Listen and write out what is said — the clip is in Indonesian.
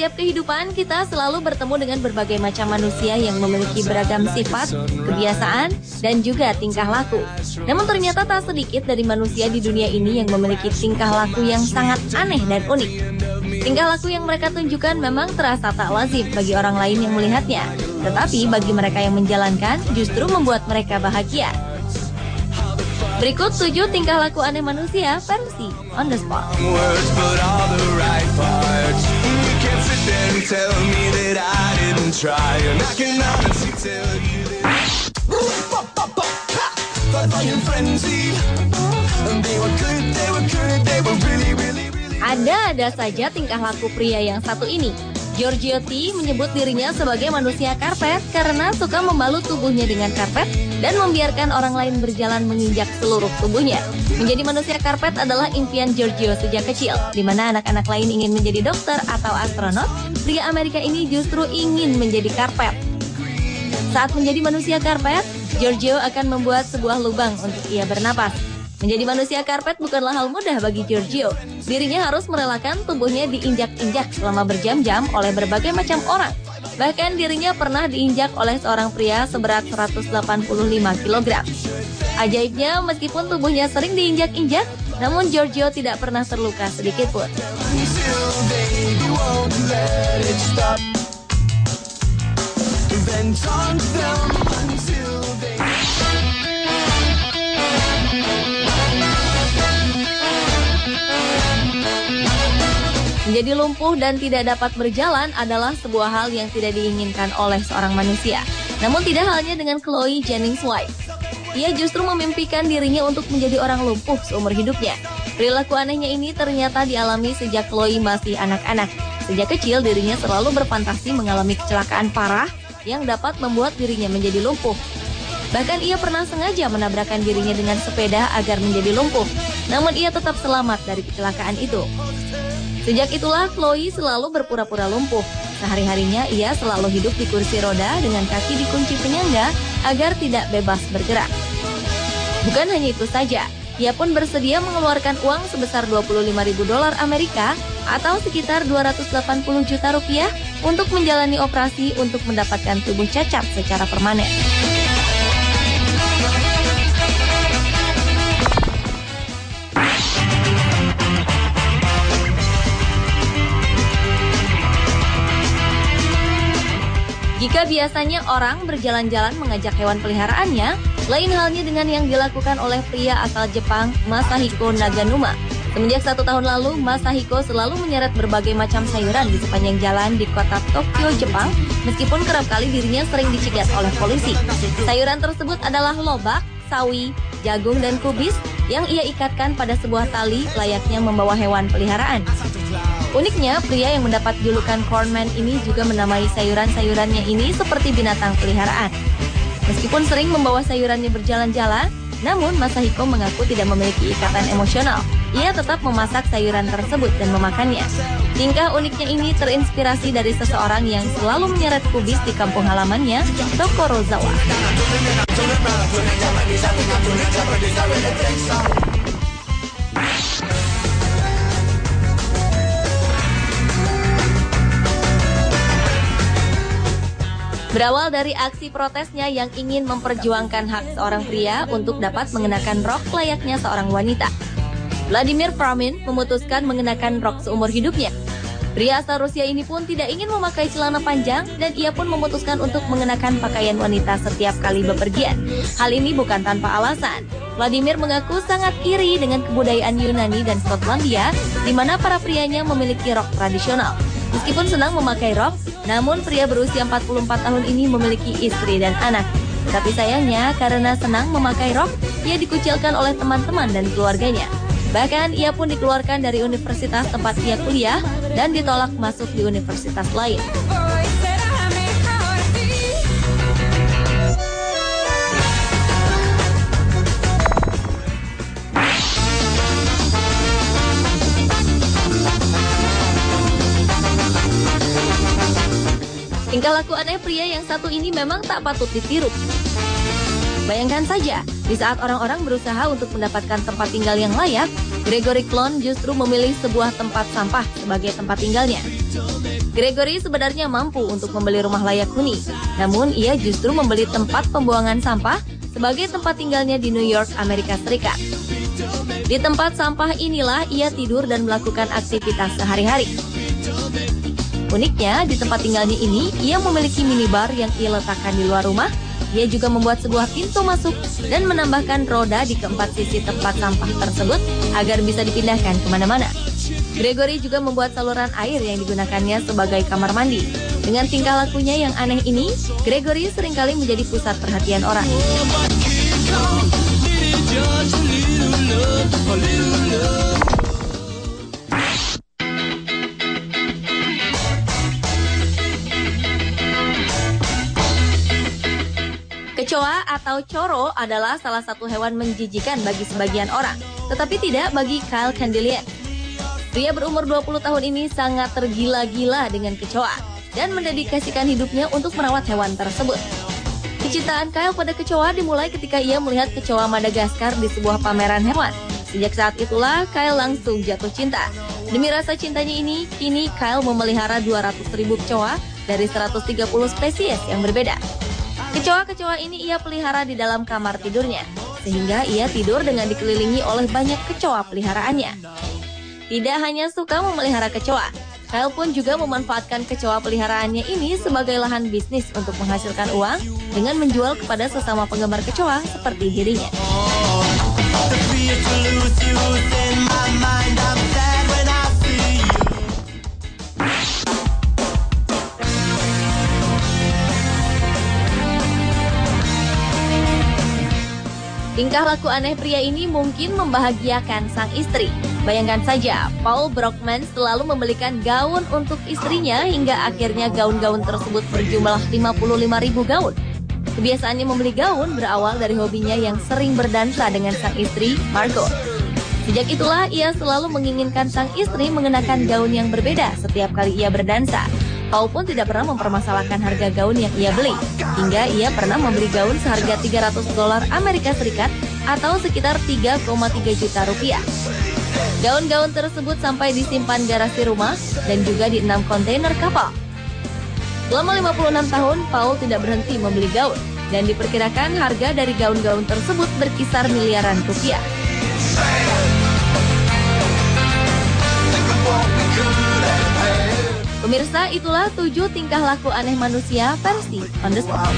setiap kehidupan, kita selalu bertemu dengan berbagai macam manusia yang memiliki beragam sifat, kebiasaan, dan juga tingkah laku. Namun ternyata tak sedikit dari manusia di dunia ini yang memiliki tingkah laku yang sangat aneh dan unik. Tingkah laku yang mereka tunjukkan memang terasa tak lazim bagi orang lain yang melihatnya. Tetapi bagi mereka yang menjalankan, justru membuat mereka bahagia. Berikut 7 tingkah laku aneh manusia versi On The Spot. Ada saja tingkah laku pria yang satu ini. Giorgio T menyebut dirinya sebagai manusia karpet karena suka membalut tubuhnya dengan karpet dan membiarkan orang lain berjalan menginjak seluruh tubuhnya. Menjadi manusia karpet adalah impian Giorgio sejak kecil, di mana anak-anak lain ingin menjadi dokter atau astronot, pria Amerika ini justru ingin menjadi karpet. Saat menjadi manusia karpet, Giorgio akan membuat sebuah lubang untuk ia bernapas. Menjadi manusia karpet bukanlah hal mudah bagi Giorgio. Dirinya harus merelakan tubuhnya diinjak-injak selama berjam-jam oleh berbagai macam orang. Bahkan dirinya pernah diinjak oleh seorang pria seberat 185 kg. Ajaibnya, meskipun tubuhnya sering diinjak-injak, namun Giorgio tidak pernah terluka sedikit pun. Menjadi lumpuh dan tidak dapat berjalan adalah sebuah hal yang tidak diinginkan oleh seorang manusia. Namun tidak halnya dengan Chloe Jennings White. Ia justru memimpikan dirinya untuk menjadi orang lumpuh seumur hidupnya. Perilaku anehnya ini ternyata dialami sejak Chloe masih anak-anak. Sejak kecil dirinya selalu berfantasi mengalami kecelakaan parah yang dapat membuat dirinya menjadi lumpuh. Bahkan ia pernah sengaja menabrakkan dirinya dengan sepeda agar menjadi lumpuh. Namun ia tetap selamat dari kecelakaan itu. Sejak itulah Chloe selalu berpura-pura lumpuh. Sehari-harinya ia selalu hidup di kursi roda dengan kaki dikunci penyangga agar tidak bebas bergerak. Bukan hanya itu saja, ia pun bersedia mengeluarkan uang sebesar $25.000 Amerika atau sekitar 280 juta rupiah untuk menjalani operasi untuk mendapatkan tubuh cacat secara permanen. Jika biasanya orang berjalan-jalan mengajak hewan peliharaannya, lain halnya dengan yang dilakukan oleh pria asal Jepang, Masahiko Naganuma. Semenjak 1 tahun lalu, Masahiko selalu menyeret berbagai macam sayuran di sepanjang jalan di kota Tokyo, Jepang, meskipun kerap kali dirinya sering dicegat oleh polisi. Sayuran tersebut adalah lobak, sawi, jagung, dan kubis yang ia ikatkan pada sebuah tali layaknya membawa hewan peliharaan. Uniknya, pria yang mendapat julukan Cornman ini juga menamai sayuran-sayurannya ini seperti binatang peliharaan. Meskipun sering membawa sayurannya berjalan-jalan, namun Masahiko mengaku tidak memiliki ikatan emosional. Ia tetap memasak sayuran tersebut dan memakannya. Tingkah uniknya ini terinspirasi dari seseorang yang selalu menyeret kubis di kampung halamannya, Tokorozawa. Berawal dari aksi protesnya yang ingin memperjuangkan hak seorang pria untuk dapat mengenakan rok layaknya seorang wanita, Vladimir Framin memutuskan mengenakan rok seumur hidupnya. Pria asal Rusia ini pun tidak ingin memakai celana panjang dan ia pun memutuskan untuk mengenakan pakaian wanita setiap kali bepergian. Hal ini bukan tanpa alasan. Vladimir mengaku sangat iri dengan kebudayaan Yunani dan Skotlandia, di mana para prianya memiliki rok tradisional. Meskipun senang memakai rok, namun pria berusia 44 tahun ini memiliki istri dan anak. Tapi sayangnya, karena senang memakai rok, ia dikucilkan oleh teman-teman dan keluarganya. Bahkan ia pun dikeluarkan dari universitas tempat ia kuliah dan ditolak masuk di universitas lain. Tingkah laku aneh pria yang satu ini memang tak patut ditiru. Bayangkan saja, di saat orang-orang berusaha untuk mendapatkan tempat tinggal yang layak, Gregory Klon justru memilih sebuah tempat sampah sebagai tempat tinggalnya. Gregory sebenarnya mampu untuk membeli rumah layak huni, namun ia justru membeli tempat pembuangan sampah sebagai tempat tinggalnya di New York, Amerika Serikat. Di tempat sampah inilah ia tidur dan melakukan aktivitas sehari-hari. Uniknya, di tempat tinggalnya ini, ia memiliki minibar yang ia letakkan di luar rumah. Ia juga membuat sebuah pintu masuk dan menambahkan roda di keempat sisi tempat sampah tersebut agar bisa dipindahkan kemana-mana. Gregory juga membuat saluran air yang digunakannya sebagai kamar mandi. Dengan tingkah lakunya yang aneh ini, Gregory seringkali menjadi pusat perhatian orang. Kecoa atau coro adalah salah satu hewan menjijikan bagi sebagian orang, tetapi tidak bagi Kyle Candelian. Pria berumur 20 tahun ini sangat tergila-gila dengan kecoa dan mendedikasikan hidupnya untuk merawat hewan tersebut. Kecintaan Kyle pada kecoa dimulai ketika ia melihat kecoa Madagaskar di sebuah pameran hewan. Sejak saat itulah Kyle langsung jatuh cinta. Demi rasa cintanya ini, kini Kyle memelihara 200.000 kecoa dari 130 spesies yang berbeda. Kecoa-kecoa ini ia pelihara di dalam kamar tidurnya, sehingga ia tidur dengan dikelilingi oleh banyak kecoa peliharaannya. Tidak hanya suka memelihara kecoa, Kyle pun juga memanfaatkan kecoa peliharaannya ini sebagai lahan bisnis untuk menghasilkan uang dengan menjual kepada sesama penggemar kecoa seperti dirinya. Tingkah laku aneh pria ini mungkin membahagiakan sang istri. Bayangkan saja, Paul Brockman selalu membelikan gaun untuk istrinya hingga akhirnya gaun-gaun tersebut berjumlah 55.000 gaun. Kebiasaannya membeli gaun berawal dari hobinya yang sering berdansa dengan sang istri, Margot. Sejak itulah ia selalu menginginkan sang istri mengenakan gaun yang berbeda setiap kali ia berdansa. Paul pun tidak pernah mempermasalahkan harga gaun yang ia beli, hingga ia pernah membeli gaun seharga $300 Amerika Serikat atau sekitar 3,3 juta rupiah. Gaun-gaun tersebut sampai disimpan garasi rumah dan juga di 6 kontainer kapal. Selama 56 tahun, Paul tidak berhenti membeli gaun, dan diperkirakan harga dari gaun-gaun tersebut berkisar miliaran rupiah. Pemirsa, itulah 7 tingkah laku aneh manusia versi On The Spot.